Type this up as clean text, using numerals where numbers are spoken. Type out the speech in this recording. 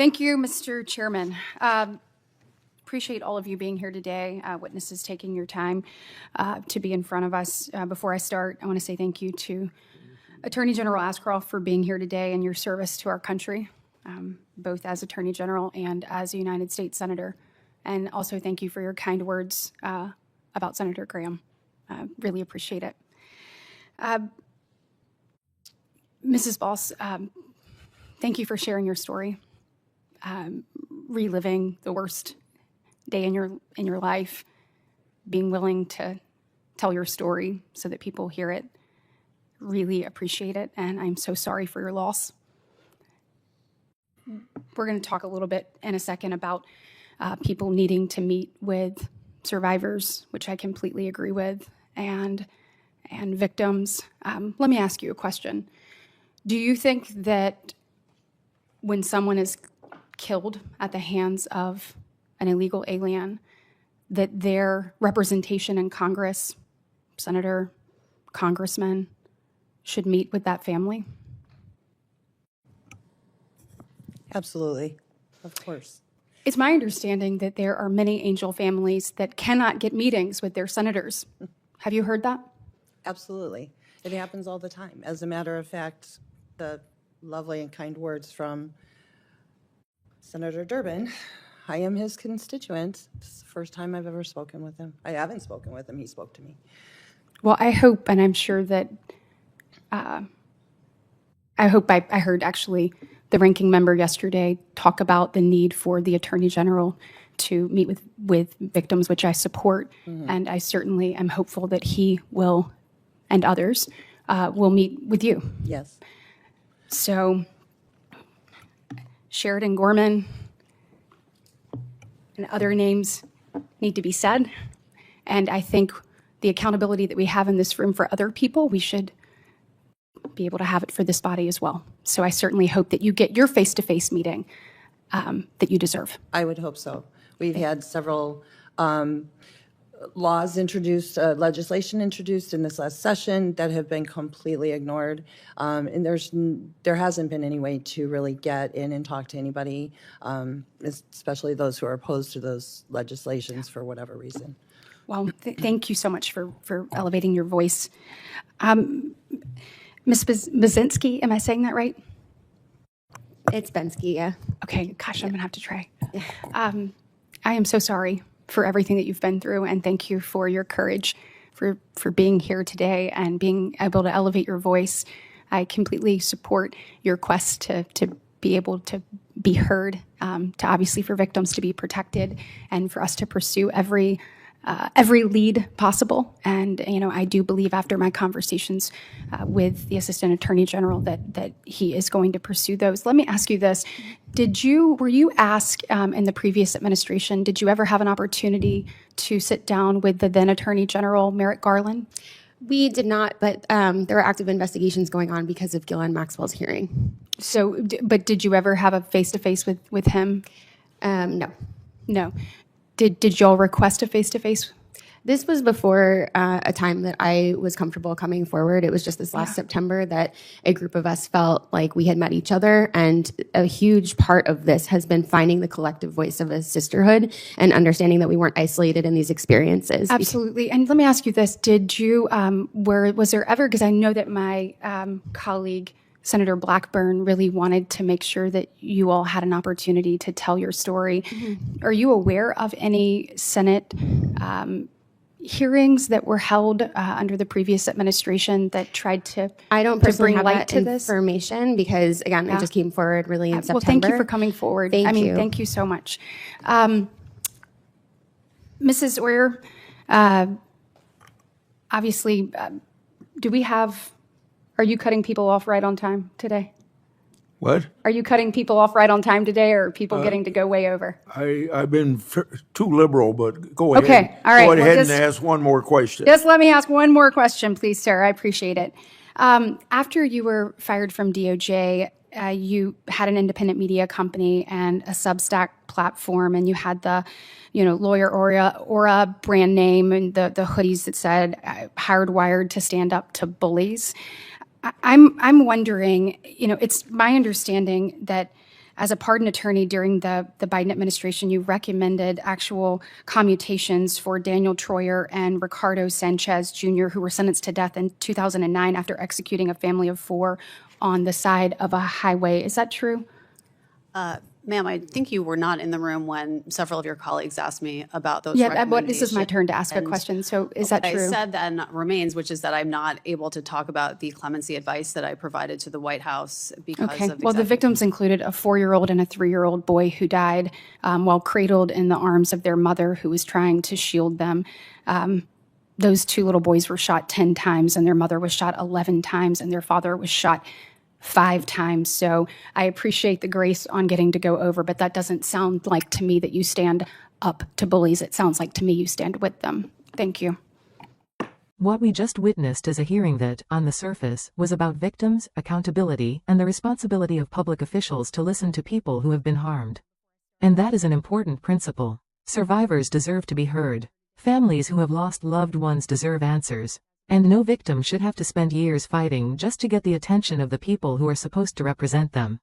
Thank you, Mr. Chairman. Appreciate all of you being here today, witnesses taking your time to be in front of us. Before I start, I want to say thank you to Attorney General Ashcroft for being here today and your service to our country, both as Attorney General and as a United States Senator. And also thank you for your kind words about Senator Graham. Really appreciate it. Mrs. Boss, thank you for sharing your story, reliving the worst day in your life, being willing to tell your story so that people hear it. Really appreciate it, and I'm so sorry for your loss. We're going to talk a little bit in a second about people needing to meet with survivors, which I completely agree with, and victims. Let me ask you a question. Do you think that when someone is killed at the hands of an illegal alien, that their representation in Congress, senator, congressman, should meet with that family? Absolutely, of course. It's my understanding that there are many angel families that cannot get meetings with their senators. Have you heard that? Absolutely. It happens all the time. As a matter of fact, the lovely and kind words from Senator Durbin, I am his constituent. It's the first time I've ever spoken with him. I haven't spoken with him. He spoke to me. Well, I hope, and I'm sure that, I heard actually the ranking member yesterday talk about the need for the Attorney General to meet with victims, which I support. Mm-hmm. And I certainly am hopeful that he will, and others, will meet with you. Yes. So Sheridan Gorman and other names need to be said. And I think the accountability that we have in this room for other people, we should be able to have it for this body as well. So I certainly hope that you get your face-to-face meeting that you deserve. I would hope so. We've had several laws introduced, legislation introduced in this last session that have been completely ignored. And there hasn't been any way to really get in and talk to anybody, especially those who are opposed to those legislations for whatever reason. Well, thank you so much for elevating your voice. Ms. Bazinski, am I saying that right? It's Bensky, yeah. Okay, gosh, I'm going to have to try. I am so sorry for everything that you've been through, and thank you for your courage, for being here today and being able to elevate your voice. I completely support your quest to be able to be heard, to obviously for victims to be protected, and for us to pursue every lead possible. And, I do believe after my conversations with the Assistant Attorney General that he is going to pursue those. Let me ask you this. Were you asked in the previous administration, did you ever have an opportunity to sit down with the then Attorney General Merrick Garland? We did not, but there were active investigations going on because of Ghislaine Maxwell's hearing. So, but did you ever have a face-to-face with him? No. No. Did y'all request a face-to-face? This was before a time that I was comfortable coming forward. It was just this last September that a group of us felt like we had met each other. And a huge part of this has been finding the collective voice of a sisterhood and understanding that we weren't isolated in these experiences. Absolutely. And let me ask you this. Did you, was there ever, because I know that my colleague, Senator Blackburn, really wanted to make sure that you all had an opportunity to tell your story. Mm-hmm. Are you aware of any Senate hearings that were held under the previous administration that tried to I don't personally bring have light that to this information because, again, I just came forward really in September. Well, thank you for coming forward. Thank you. Thank you so much. Mrs. Oyer, obviously, are you cutting people off right on time today? What? Are you cutting people off right on time today, or are people getting to go way over? I've been too liberal, but go ahead. Okay, all right. Go ahead and ask one more question. Just let me ask one more question, please, sir. I appreciate it. After you were fired from DOJ, you had an independent media company and a Substack platform, and you had the, Lawyer Aura brand name and the hoodies that said "Hardwired to stand up to bullies." I'm wondering, it's my understanding that as a pardon attorney during the Biden administration, you recommended actual commutations for Daniel Troyer and Ricardo Sanchez Jr., who were sentenced to death in 2009 after executing a family of 4 on the side of a highway. Is that true? Ma'am, I think you were not in the room when several of your colleagues asked me about those Yeah, recommendations. this is my turn to ask a question. So is that What true? I said then remains, which is that I'm not able to talk about the clemency advice that I provided to the White House because Okay. of Well, the executive- victims included a 4-year-old and a 3-year-old boy who died while cradled in the arms of their mother, who was trying to shield them. Those 2 little boys were shot 10 times, and their mother was shot 11 times, and their father was shot 5 times. So I appreciate the grace on getting to go over, but that doesn't sound like to me that you stand up to bullies. It sounds like to me you stand with them. Thank you. What we just witnessed is a hearing that, on the surface, was about victims, accountability, and the responsibility of public officials to listen to people who have been harmed. And that is an important principle. Survivors deserve to be heard. Families who have lost loved ones deserve answers. And no victim should have to spend years fighting just to get the attention of the people who are supposed to represent them.